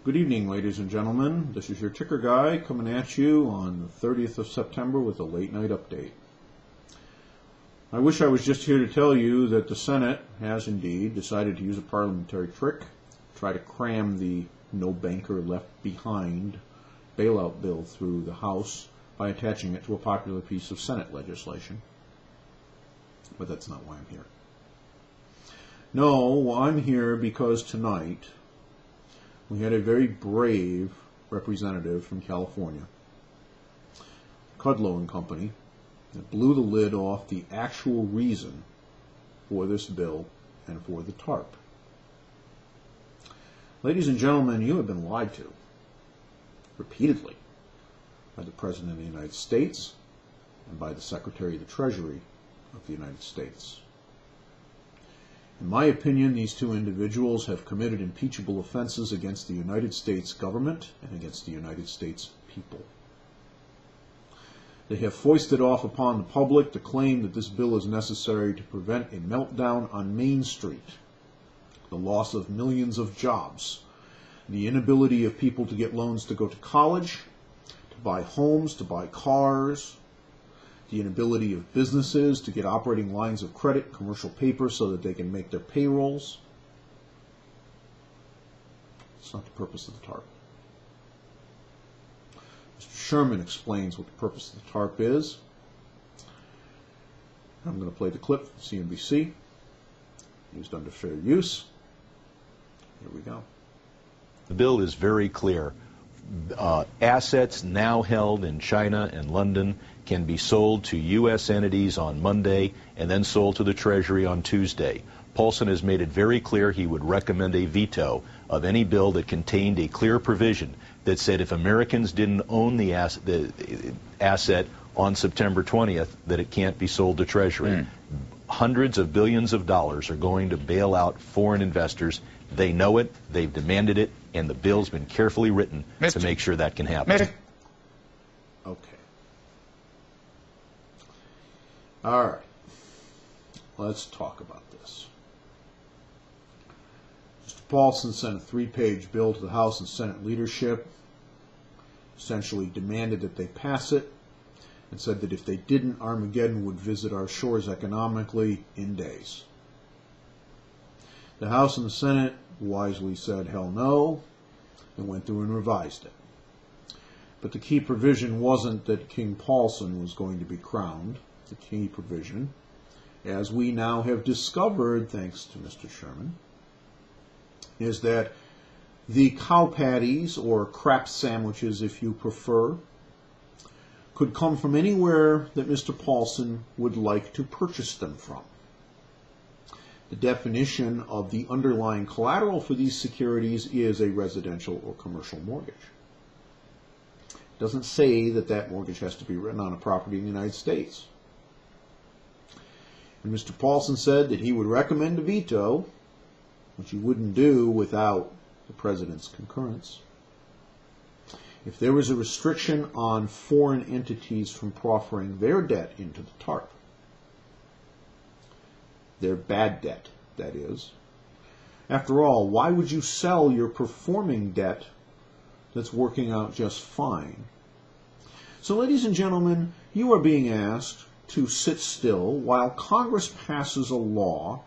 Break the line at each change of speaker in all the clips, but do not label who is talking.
Good evening, ladies and gentlemen. This is your ticker guy coming at you on the 30th of September with a late night update. I wish I was just here to tell you that the Senate has indeed decided to use a parliamentary trick, try to cram the no banker left behind bailout bill through the House by attaching it to a popular piece of Senate legislation. But that's not why I'm here. No, I'm here because tonight we had a very brave representative from California, Kudlow and Company, that blew the lid off the actual reason for this bill and for the TARP. Ladies and gentlemen, you have been lied to repeatedly by the President of the United States and by the Secretary of the Treasury of the United States. In my opinion, these two individuals have committed impeachable offenses against the United States government and against the United States people. They have foisted off upon the public the claim that this bill is necessary to prevent a meltdown on Main Street, the loss of millions of jobs, the inability of people to get loans to go to college, to buy homes, to buy cars, the inability of businesses to get operating lines of credit, commercial paper, so that they can make their payrolls. It's not the purpose of the TARP. Mr. Sherman explains what the purpose of the TARP is. I'm going to play the clip from CNBC, used under fair use. Here we go.
The bill is very clear. Assets now held in China and London can be sold to U.S. entities on Monday and then sold to the Treasury on Tuesday. Paulson has made it very clear he would recommend a veto of any bill that contained a clear provision that said if Americans didn't own the asset on September 20th, that it can't be sold to Treasury. Hundreds of billions of dollars are going to bail out foreign investors. They know it, they've demanded it, and the bill's been carefully written to make sure that can happen.
Okay. All right. Let's talk about this. Mr. Paulson sent a 3-page bill to the House and Senate leadership, essentially demanded that they pass it, and said that if they didn't, Armageddon would visit our shores economically in days. The House and the Senate wisely said hell no, and went through and revised it. But the key provision wasn't that King Paulson was going to be crowned. The key provision, as we now have discovered, thanks to Mr. Sherman, is that the cow patties, or crap sandwiches if you prefer, could come from anywhere that Mr. Paulson would like to purchase them from. The definition of the underlying collateral for these securities is a residential or commercial mortgage. It doesn't say that that mortgage has to be written on a property in the United States. And Mr. Paulson said that he would recommend a veto, which he wouldn't do without the President's concurrence, if there was a restriction on foreign entities from proffering their debt into the TARP. Their bad debt, that is. After all, why would you sell your performing debt that's working out just fine? So, ladies and gentlemen, you are being asked to sit still while Congress passes a law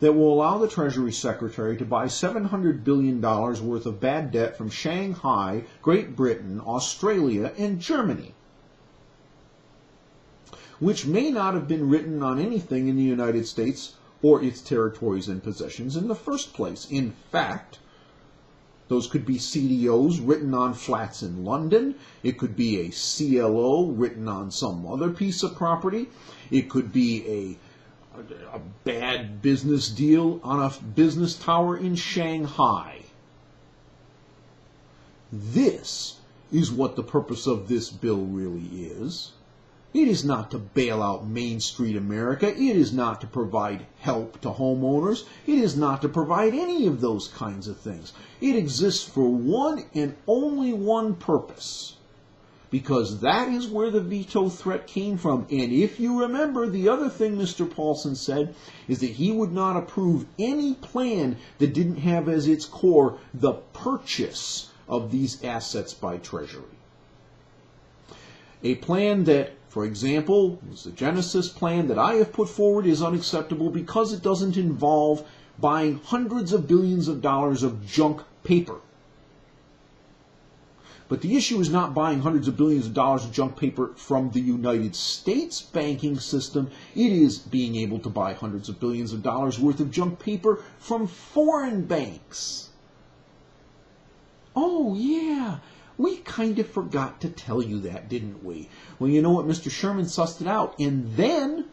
that will allow the Treasury Secretary to buy $700 billion worth of bad debt from Shanghai, Great Britain, Australia, and Germany, which may not have been written on anything in the United States or its territories and possessions in the first place. In fact, those could be CDOs written on flats in London. It could be a CLO written on some other piece of property. It could be a bad business deal on a business tower in Shanghai. This is what the purpose of this bill really is. It is not to bail out Main Street America. It is not to provide help to homeowners. It is not to provide any of those kinds of things. It exists for one and only one purpose, because that is where the veto threat came from. And if you remember, the other thing Mr. Paulson said is that he would not approve any plan that didn't have as its core the purchase of these assets by Treasury. A plan that, for example, was the Genesis plan that I have put forward is unacceptable because it doesn't involve buying hundreds of billions of dollars of junk paper. But the issue is not buying hundreds of billions of dollars of junk paper from the United States banking system. It is being able to buy hundreds of billions of dollars worth of junk paper from foreign banks. Oh, yeah. We kind of forgot to tell you that, didn't we? Well, you know what? Mr. Sherman sussed it out. And then,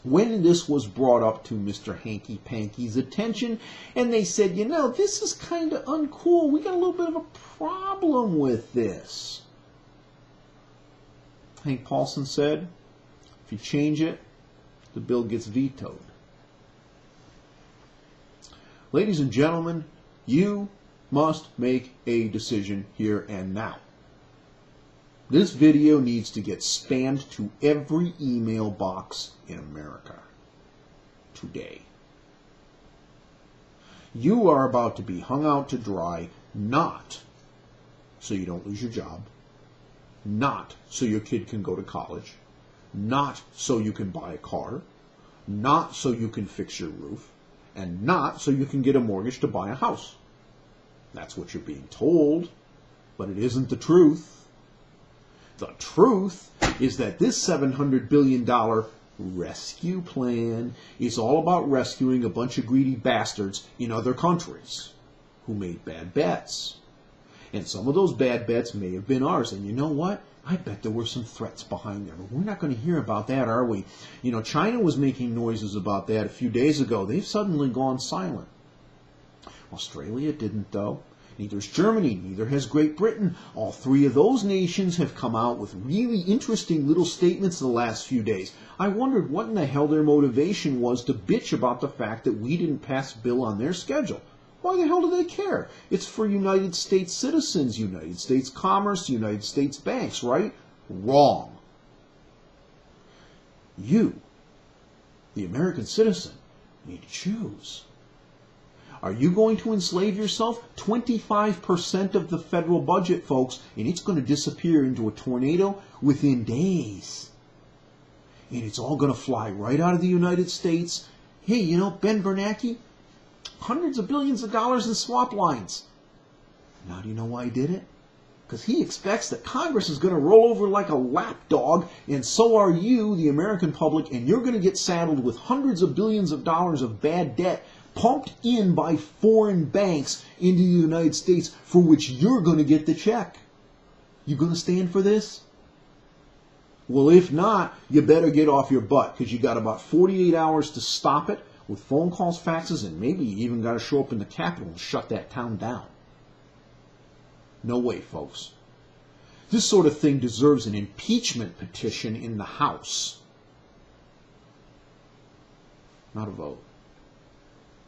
when this was brought up to Mr. Hanky Panky's attention, and they said, you know, this is kind of uncool. We got a little bit of a problem with this. Hank Paulson said, if you change it, the bill gets vetoed. Ladies and gentlemen, you must make a decision here and now. This video needs to get spammed to every email box in America today. You are about to be hung out to dry, not so you don't lose your job, not so your kid can go to college, not so you can buy a car, not so you can fix your roof, and not so you can get a mortgage to buy a house. That's what you're being told, but it isn't the truth. The truth is that this $700 billion rescue plan is all about rescuing a bunch of greedy bastards in other countries who made bad bets. And some of those bad bets may have been ours. And you know what? I bet there were some threats behind them. We're not going to hear about that, are we? You know, China was making noises about that a few days ago. They've suddenly gone silent. Australia didn't, though. Neither has Germany, neither has Great Britain. All three of those nations have come out with really interesting little statements the last few days. I wondered what in the hell their motivation was to bitch about the fact that we didn't pass a bill on their schedule. Why the hell do they care? It's for United States citizens, United States commerce, United States banks, right? Wrong. You, the American citizen, need to choose. Are you going to enslave yourself? 25% of the federal budget, folks, and it's going to disappear into a tornado within days. And it's all going to fly right out of the United States. Hey, you know, Ben Bernanke, hundreds of billions of dollars in swap lines. Now do you know why he did it? Because he expects that Congress is going to roll over like a lapdog, and so are you, the American public, and you're going to get saddled with hundreds of billions of dollars of bad debt pumped in by foreign banks into the United States, for which you're going to get the check. You going to stand for this? Well, if not, you better get off your butt, because you got about 48 hours to stop it with phone calls, faxes, and maybe you even got to show up in the Capitol and shut that town down. No way, folks. This sort of thing deserves an impeachment petition in the House, not a vote.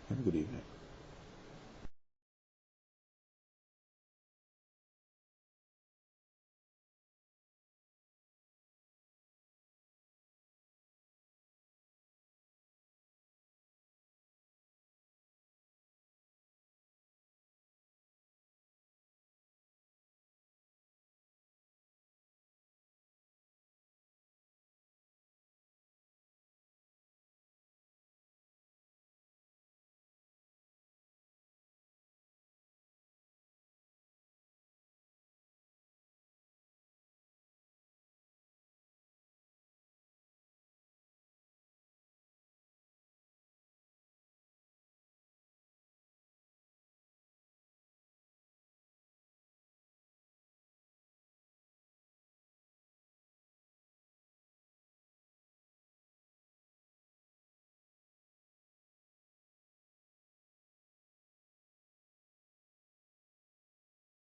Have a good evening.